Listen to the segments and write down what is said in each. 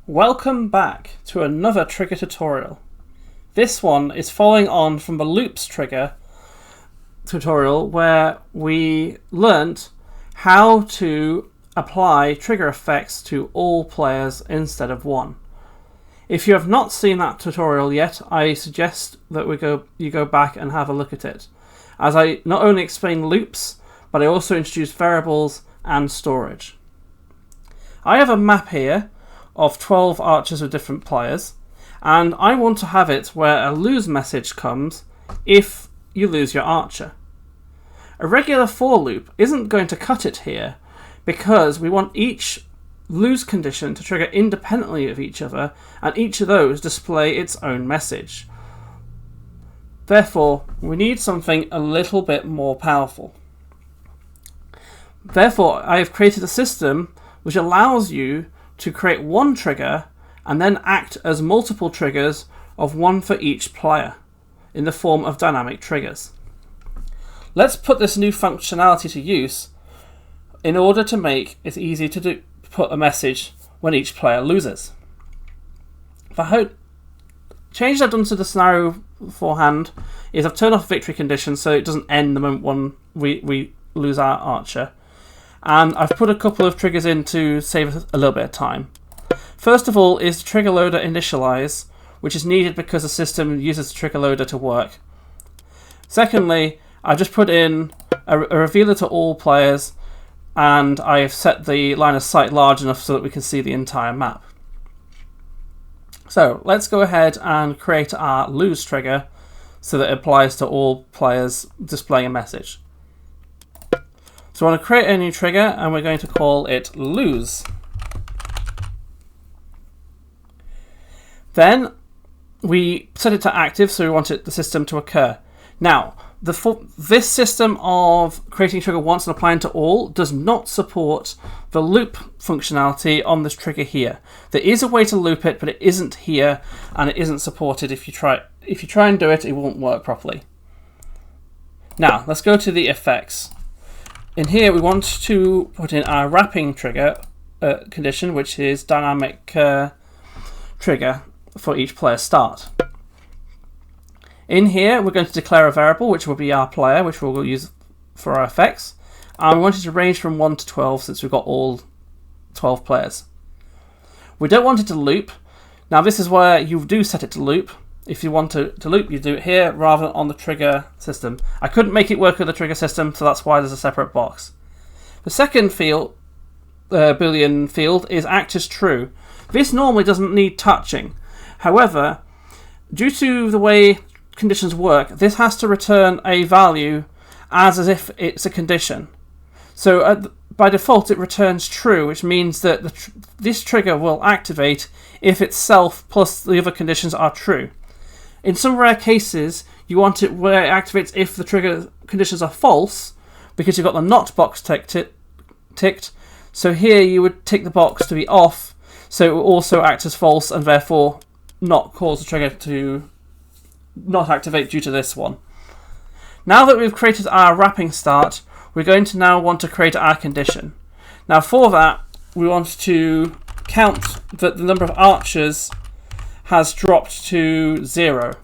Welcome back to another trigger tutorial. This one is following on from the loops trigger tutorial where we learnt how to apply trigger effects to all players instead of one. If you have not seen that tutorial yet, I suggest that you go back and have a look at it, as I not only explain loops, but I also introduce variables and storage. I have a map here of 12 archers with different players, and I want to have it where a lose message comes if you lose your archer. A regular for loop isn't going to cut it here because we want each lose condition to trigger independently of each other and each of those display its own message. Therefore, we need something a little bit more powerful. Therefore, I have created a system which allows you to create one trigger and then act as multiple triggers of one for each player in the form of dynamic triggers. Let's put this new functionality to use in order to make it easy to put a message when each player loses. The change I've done to the scenario beforehand is I've turned off victory condition so it doesn't end the moment we lose our archer. And I've put a couple of triggers in to save a little bit of time. First of all is trigger loader initialize, which is needed because the system uses the trigger loader to work. Secondly, I've just put in a revealer to all players, and I've set the line of sight large enough so that we can see the entire map. So let's go ahead and create our lose trigger so that it applies to all players displaying a message. So I want to create a new trigger and we're going to call it lose. Then we set it to active, so we want the system to occur. Now, this system of creating trigger once and applying to all does not support the loop functionality on this trigger here. There is a way to loop it, but it isn't here and it isn't supported. If you try and do it, it won't work properly. Now, let's go to the effects. In here, we want to put in our wrapping trigger condition, which is dynamic trigger for each player start. In here, we're going to declare a variable, which will be our player, which we'll use for our effects. And we want it to range from 1 to 12 since we've got all 12 players. We don't want it to loop. Now, this is where you do set it to loop. If you want to loop, you do it here rather than on the trigger system. I couldn't make it work with the trigger system, so that's why there's a separate box. The second field, Boolean field, is act as true. This normally doesn't need touching. However, due to the way conditions work, this has to return a value as if it's a condition. So by default, it returns true, which means that this trigger will activate if itself plus the other conditions are true. In some rare cases, you want it where it activates if the trigger conditions are false, because you've got the not box ticked. So here you would tick the box to be off, so it will also act as false and therefore not cause the trigger to not activate due to this one. Now that we've created our wrapping start, we're going to now want to create our condition. Now for that, we want to count that the number of archers has dropped to 0.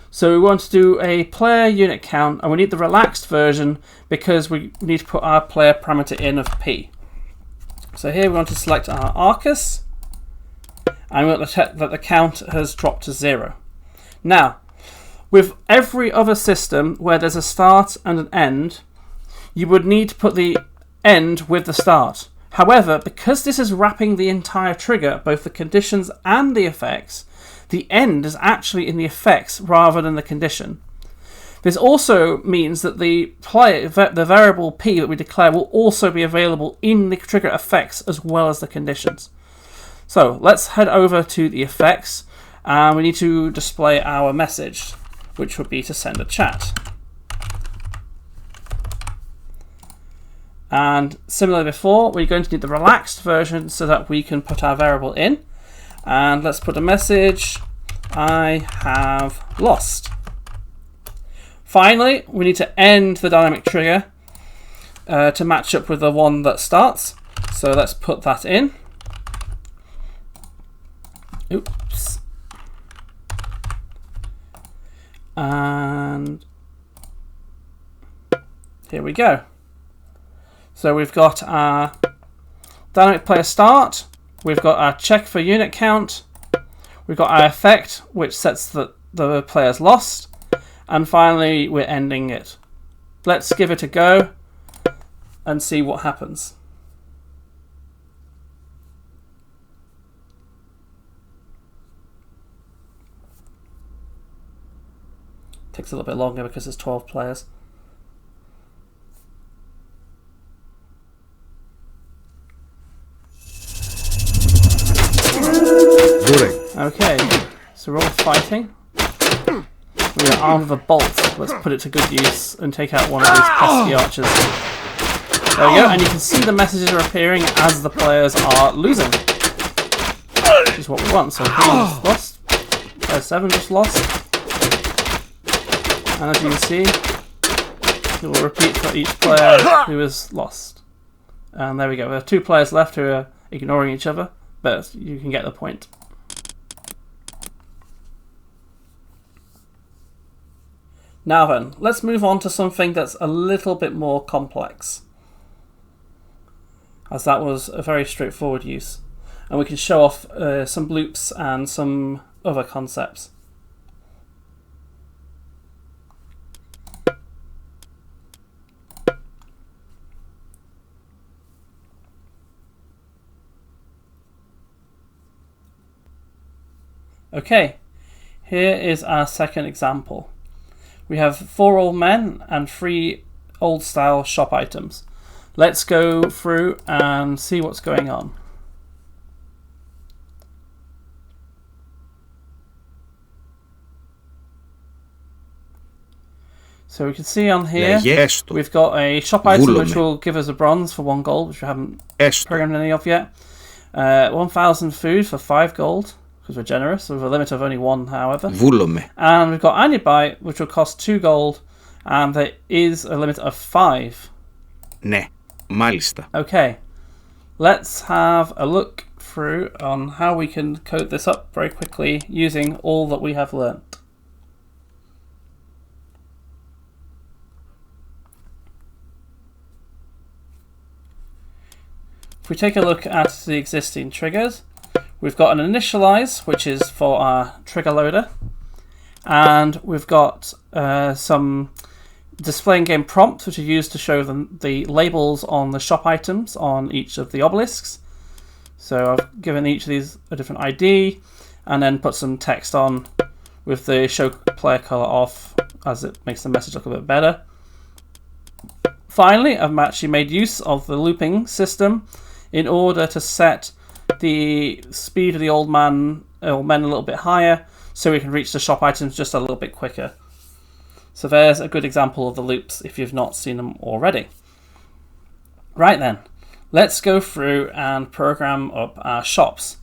So we want to do a player unit count, and we need the relaxed version because we need to put our player parameter in of P. So here we want to select our Arcus, and we want to check that the count has dropped to 0. Now, with every other system where there's a start and an end, you would need to put the end with the start. However, because this is wrapping the entire trigger, both the conditions and the effects, the end is actually in the effects rather than the condition. This also means that the variable P that we declare will also be available in the trigger effects as well as the conditions. So let's head over to the effects, and we need to display our message, which would be to send a chat. And similar to before, we're going to need the relaxed version so that we can put our variable in. And let's put a message, I have lost. Finally, we need to end the dynamic trigger to match up with the one that starts. So let's put that in. Oops. And here we go. So we've got our dynamic player start, we've got our check for unit count, we've got our effect, which sets the player's lost, and finally we're ending it. Let's give it a go and see what happens. Takes a little bit longer because there's 12 players. Okay, so we're all fighting. We are armed with a bolt. Let's put it to good use and take out one of these pesky archers. There we go, and you can see the messages are appearing as the players are losing. Which is what we want. So 3 just lost. Player 7 just lost. And as you can see, it will repeat for each player who is lost. And there we go. There are 2 players left who are ignoring each other, but you can get the point. Now then, let's move on to something that's a little bit more complex, as that was a very straightforward use. And we can show off some loops and some other concepts. Okay, here is our second example. We have 4 old men and 3 old style shop items. Let's go through and see what's going on. So we can see on here, we've got a shop item which will give us a bronze for 1 gold, which we haven't programmed any of yet. 1,000 food for 5 gold. Because we're generous, with a limit of only 1, however. And we've got Anubite, which will cost 2 gold, and there is a limit of 5. Ναι, μάλιστα. Okay, let's have a look through on how we can code this up very quickly using all that we have learnt. If we take a look at the existing triggers, we've got an initialize, which is for our trigger loader, and we've got some display in-game prompts, which are used to show them the labels on the shop items on each of the obelisks. So I've given each of these a different ID, and then put some text on with the show player color off, as it makes the message look a bit better. Finally, I've actually made use of the looping system in order to set the speed of the old men a little bit higher, so we can reach the shop items just a little bit quicker. So there's a good example of the loops if you've not seen them already. Right then, let's go through and program up our shops.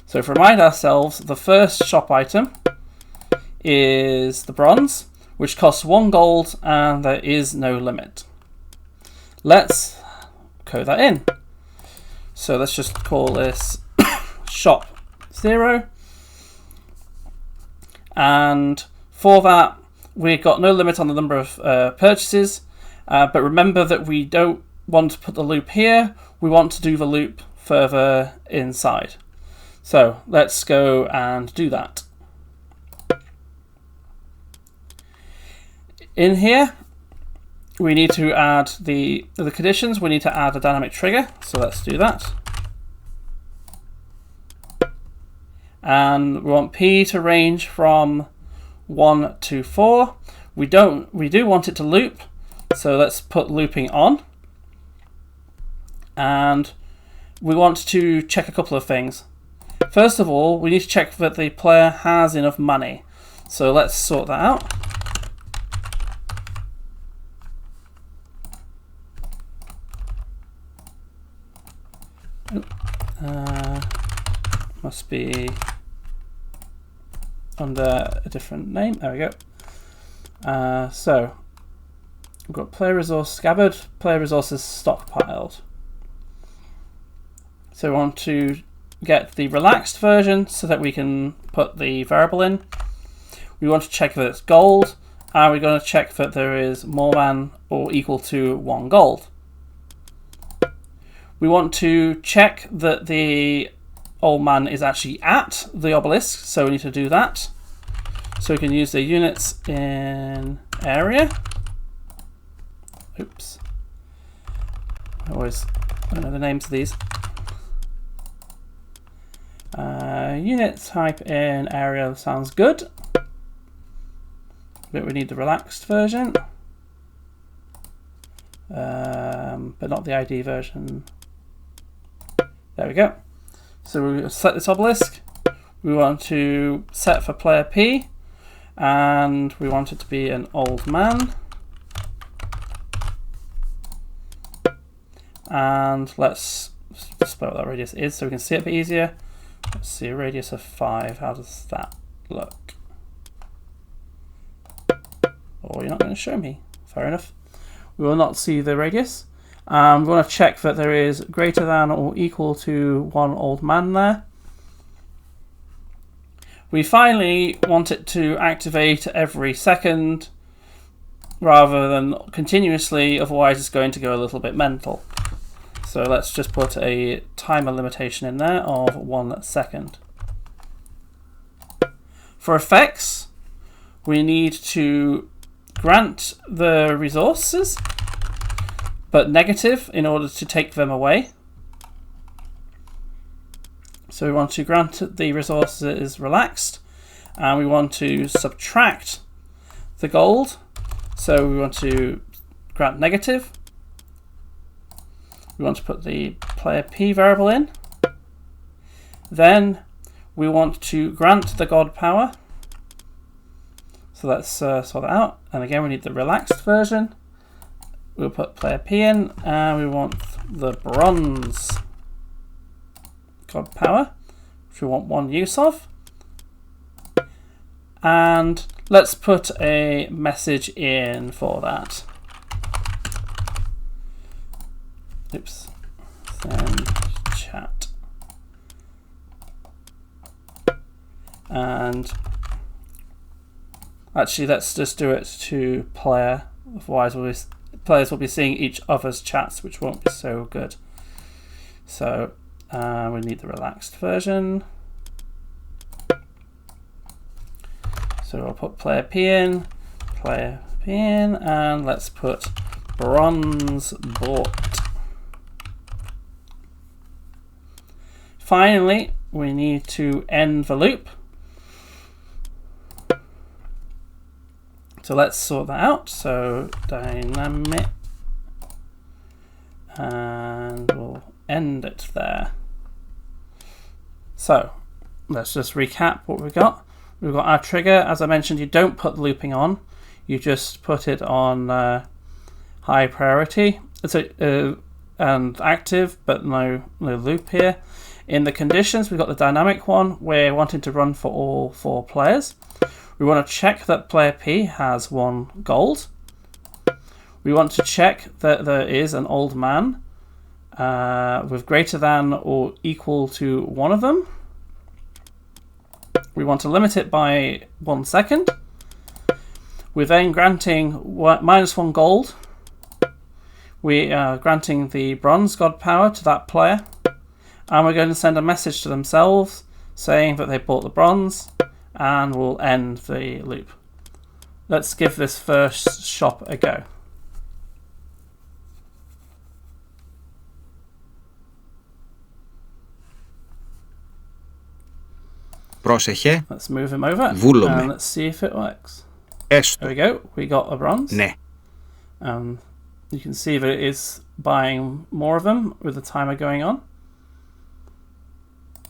So to remind ourselves, the first shop item is the bronze, which costs 1 gold and there is no limit. Let's code that in. So let's just call this shop 0, and for that we've got no limit on the number of purchases, but remember that we don't want to put the loop here, we want to do the loop further inside. So let's go and do that. In here we need to add the conditions. We need to add a dynamic trigger, so let's do that. And we want P to range from 1 to 4. We do want it to loop, so let's put looping on. And we want to check a couple of things. First of all, we need to check that the player has enough money. So let's sort that out. Must be under a different name. There we go. So we've got player resource scabbard, player resources stockpiled. So we want to get the relaxed version so that we can put the variable in. We want to check that it's gold, and we're going to check that there is more than or equal to 1 gold. We want to check that the old man is actually at the obelisk, so we need to do that. So we can use the units in area. Oops. I don't know the names of these. Unit type in area sounds good. But we need the relaxed version. But not the ID version. There we go. So we set this obelisk. We want to set for player P, and we want it to be an old man. And let's spell what that radius is so we can see it a bit easier. Let's see, a radius of 5. How does that look? Oh, you're not going to show me. Fair enough. We will not see the radius. We want to check that there is greater than or equal to 1 old man there. We finally want it to activate every second rather than continuously, otherwise it's going to go a little bit mental. So let's just put a timer limitation in there of 1 second. For effects, we need to grant the resources, but negative in order to take them away. So we want to grant the resources relaxed, and we want to subtract the gold. So we want to grant negative. We want to put the player P variable in. Then we want to grant the god power. So let's sort that out. And again, we need the relaxed version. We'll put player P in, and we want the bronze god power, which we want 1 use of. And let's put a message in for that. Oops. Send chat. And actually, let's just do it to player. Otherwise, players will be seeing each other's chats, which won't be so good. So we need the relaxed version. So I'll put player P in, and let's put bronze bought. Finally, we need to end the loop. So let's sort that out. So dynamic, and we'll end it there. So let's just recap what we've got. We've got our trigger. As I mentioned, you don't put looping on. You just put it on high priority. And active, but no loop here. In the conditions, we've got the dynamic one. We're wanting to run for all 4 players. We want to check that player P has 1 gold. We want to check that there is an old man with greater than or equal to 1 of them. We want to limit it by 1 second. We're then granting -1 gold. We are granting the bronze god power to that player. And we're going to send a message to themselves saying that they bought the bronze, and we'll end the loop. Let's give this first shop a go. Πρόσεχε. Let's move him over. Βούλομαι. And let's see if it works. Έστω. There we go. We got a bronze. Ναι. You can see that it is buying more of them with the timer going on.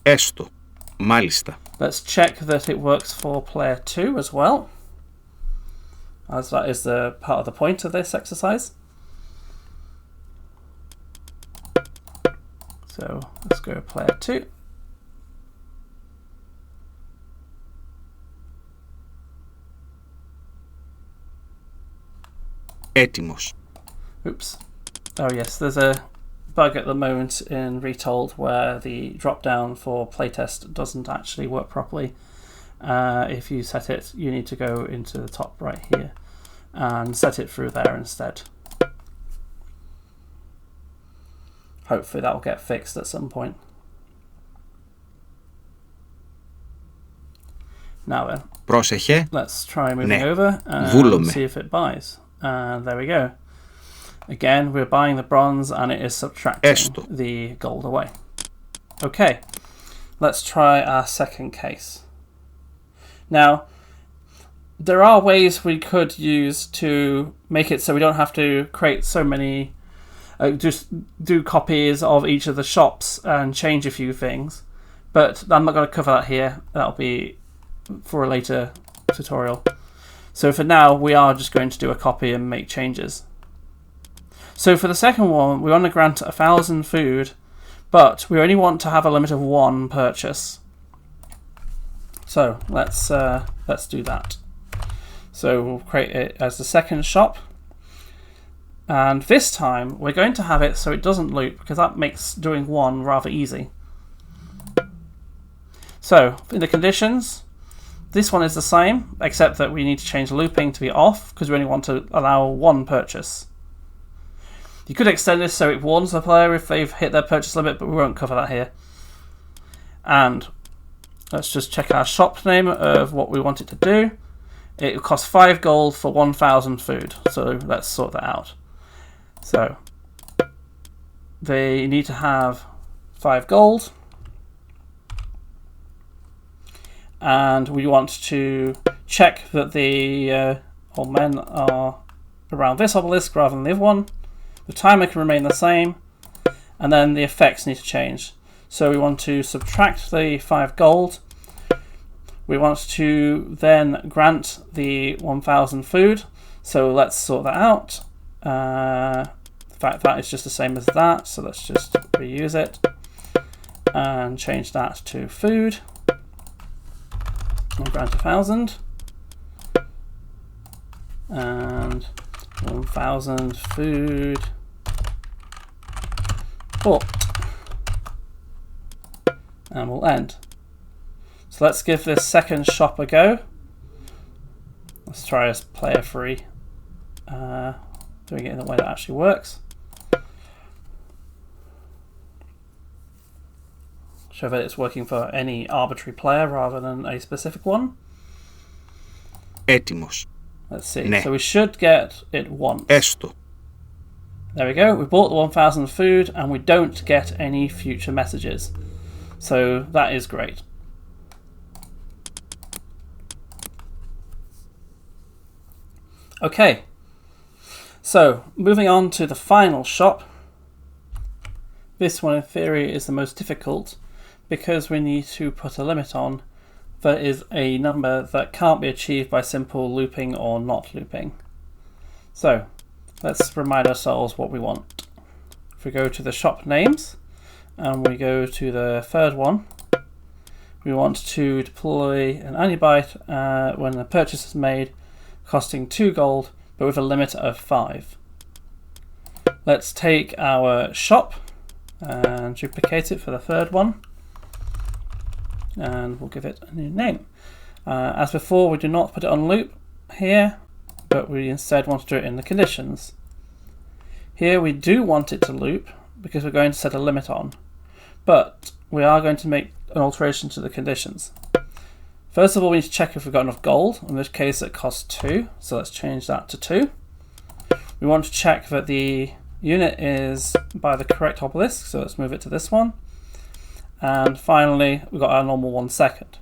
Έστω. Μάλιστα. Let's check that it works for player 2 as well, as that is the part of the point of this exercise. So let's go player 2. Έτοιμος. Oops. Oh yes, there's a bug at the moment in Retold where the drop down for playtest doesn't actually work properly. If you set it, you need to go into the top right here and set it through there instead. Hopefully that will get fixed at some point. Now then, Πρόσεχε. let's try moving Ναι. over and Βούλομαι. see if it buys. And there we go. Again, we're buying the bronze and it is subtracting Έστω. the gold away. Okay, let's try our second case. Now, there are ways we could use to make it so we don't have to create so many, just do copies of each of the shops and change a few things. But I'm not going to cover that here. That'll be for a later tutorial. So for now, we are just going to do a copy and make changes. So for the second one, we want to grant 1,000 food, but we only want to have a limit of 1 purchase. So let's do that. So we'll create it as the second shop, and this time we're going to have it so it doesn't loop, because that makes doing 1 rather easy. So in the conditions, this one is the same, except that we need to change looping to be off because we only want to allow 1 purchase. You could extend this so it warns the player if they've hit their purchase limit, but we won't cover that here. And let's just check our shop name of what we want it to do. It costs 5 gold for 1,000 food, so let's sort that out. So they need to have 5 gold, and we want to check that the old men are around this obelisk rather than the other one. The timer can remain the same, and then the effects need to change. So we want to subtract the 5 gold. We want to then grant the 1,000 food. So let's sort that out. In fact, that is just the same as that. So let's just reuse it and change that to food. And grant 1,000. And 1,000 food. And we'll end. So let's give this second shop a go. Let's try as player free, doing it in the way that actually works. Show that it's working for any arbitrary player rather than a specific one. Έτοιμος. Let's see. Ναι. So we should get it once. Έστω. There we go. We bought the 1,000 food and we don't get any future messages. So that is great. Okay. So moving on to the final shop. This one in theory is the most difficult because we need to put a limit on. That is a number that can't be achieved by simple looping or not looping. So let's remind ourselves what we want. If we go to the shop names and we go to the third one, we want to deploy an Anubite when the purchase is made, costing 2 gold, but with a limit of 5. Let's take our shop and duplicate it for the third one, and we'll give it a new name. As before, we do not put it on loop here, but we instead want to do it in the conditions. Here we do want it to loop because we're going to set a limit on, but we are going to make an alteration to the conditions. First of all, we need to check if we've got enough gold, in this case it costs 2, so let's change that to 2. We want to check that the unit is by the correct obelisk, so let's move it to this one. And finally, we've got our normal 1 second.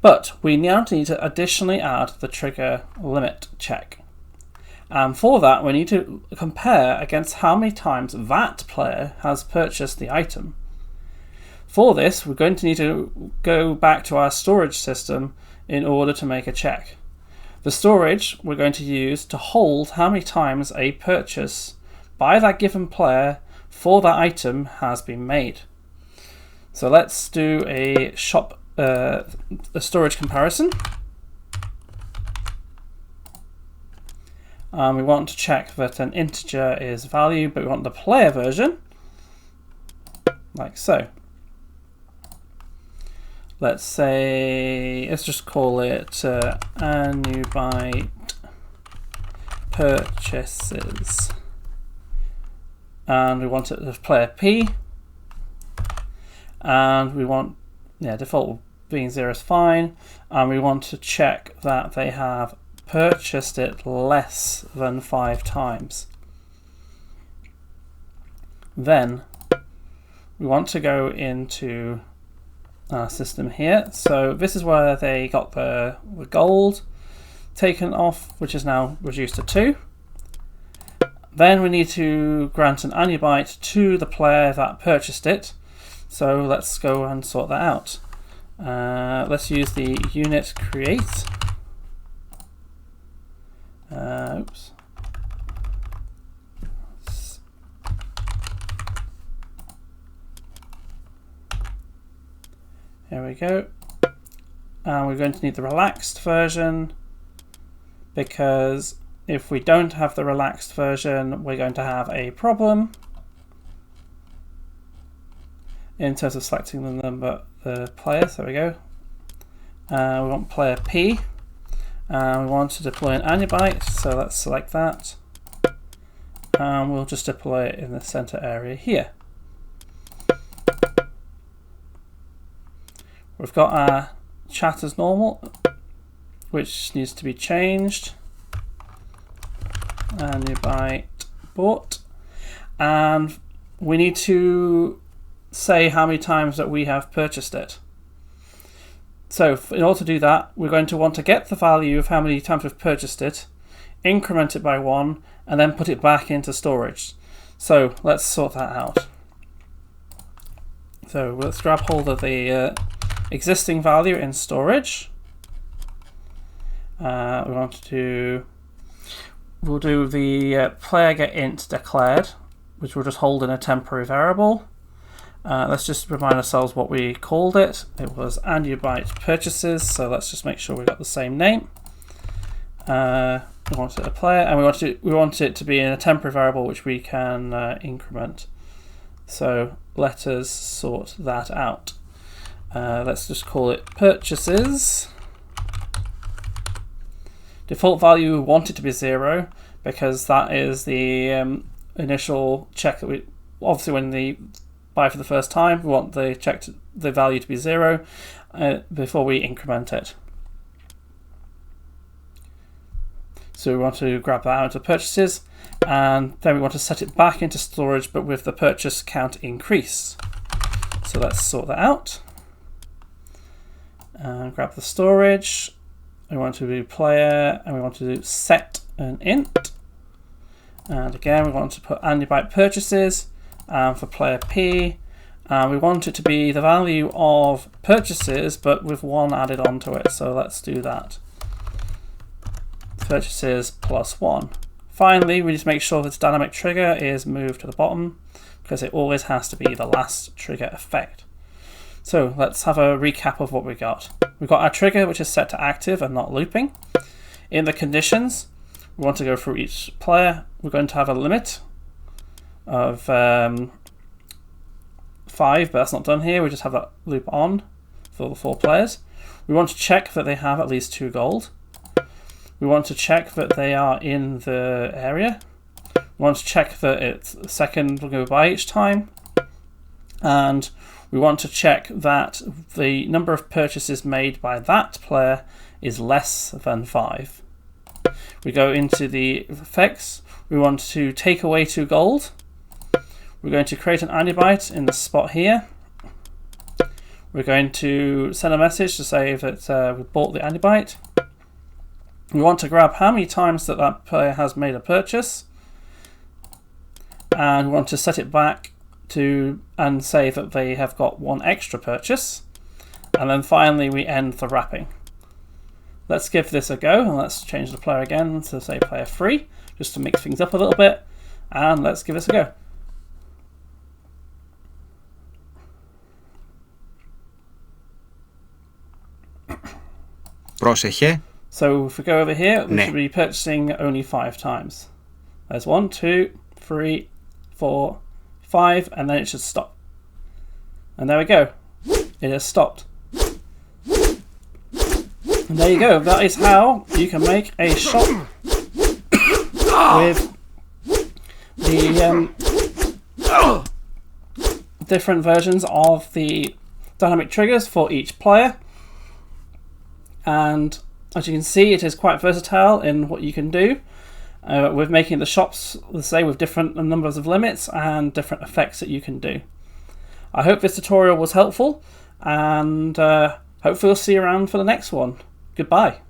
But we now need to additionally add the trigger limit check. And for that, we need to compare against how many times that player has purchased the item. For this, we're going to need to go back to our storage system in order to make a check. The storage we're going to use to hold how many times a purchase by that given player for that item has been made. So let's do a storage comparison. We want to check that an integer is value, but we want the player version. like so. Let's just call it Anubite purchases. And we want it as player P. And we want, default being 0 is fine. And we want to check that they have purchased it less than 5 times. Then we want to go into our system here. So this is where they got the gold taken off, which is now reduced to 2. Then we need to grant an Anubite to the player that purchased it. So let's go and sort that out. Let's use the unit create. Oops. Here we go. And we're going to need the relaxed version, because if we don't have the relaxed version, we're going to have a problem in terms of selecting the number the players. There we go. We want player P. We want to deploy an Anubite, so let's select that. And we'll just deploy it in the center area here. We've got our chat as normal, which needs to be changed. Anubite bought. And we need to say how many times that we have purchased it. So in order to do that, we're going to want to get the value of how many times we've purchased it, increment it by 1, and then put it back into storage. So let's sort that out. So let's grab hold of the existing value in storage. We'll do the player get int declared, which we'll just hold in a temporary variable. Let's just remind ourselves what we called it. It was Anubite purchases, so let's just make sure we got the same name. We want it a player, and we want it to be in a temporary variable which we can increment. So let us sort that out. Let's just call it purchases. Default value, we want it to be 0 because that is the initial check that we, obviously when they buy for the first time, we want the value to be 0 before we increment it. So we want to grab that out of purchases, and then we want to set it back into storage, but with the purchase count increase. So let's sort that out. And grab the storage. We want to do player, and we want to do set an int. And again, we want to put Anubite purchases for player P. And we want it to be the value of purchases, but with 1 added onto it. So let's do that. Purchases plus 1. Finally, we just make sure this dynamic trigger is moved to the bottom, because it always has to be the last trigger effect. So let's have a recap of what we got. We've got our trigger, which is set to active and not looping. In the conditions, we want to go through each player. We're going to have a limit of 5, but that's not done here. We just have that loop on for the 4 players. We want to check that they have at least 2 gold. We want to check that they are in the area. We want to check that it's a second will go by each time. And we want to check that the number of purchases made by that player is less than 5. We go into the effects. We want to take away 2 gold. We're going to create an Anubite in the spot here. We're going to send a message to say that we bought the Anubite. We want to grab how many times that player has made a purchase. And we want to set it back to and say that they have got 1 extra purchase. And then finally we end the wrapping. Let's give this a go, and let's change the player again to say player 3, just to mix things up a little bit. And let's give this a go. Πρόσεχε. So if we go over here, we Ναι. should be purchasing only 5 times. There's 1, 2, 3, 4, 5, and then it should stop. And there we go. It has stopped. And there you go. That is how you can make a shop with the different versions of the dynamic triggers for each player. And as you can see, it is quite versatile in what you can do with making the shops, let's say, with different numbers of limits and different effects that you can do. I hope this tutorial was helpful, and hopefully we'll see you around for the next one. Goodbye.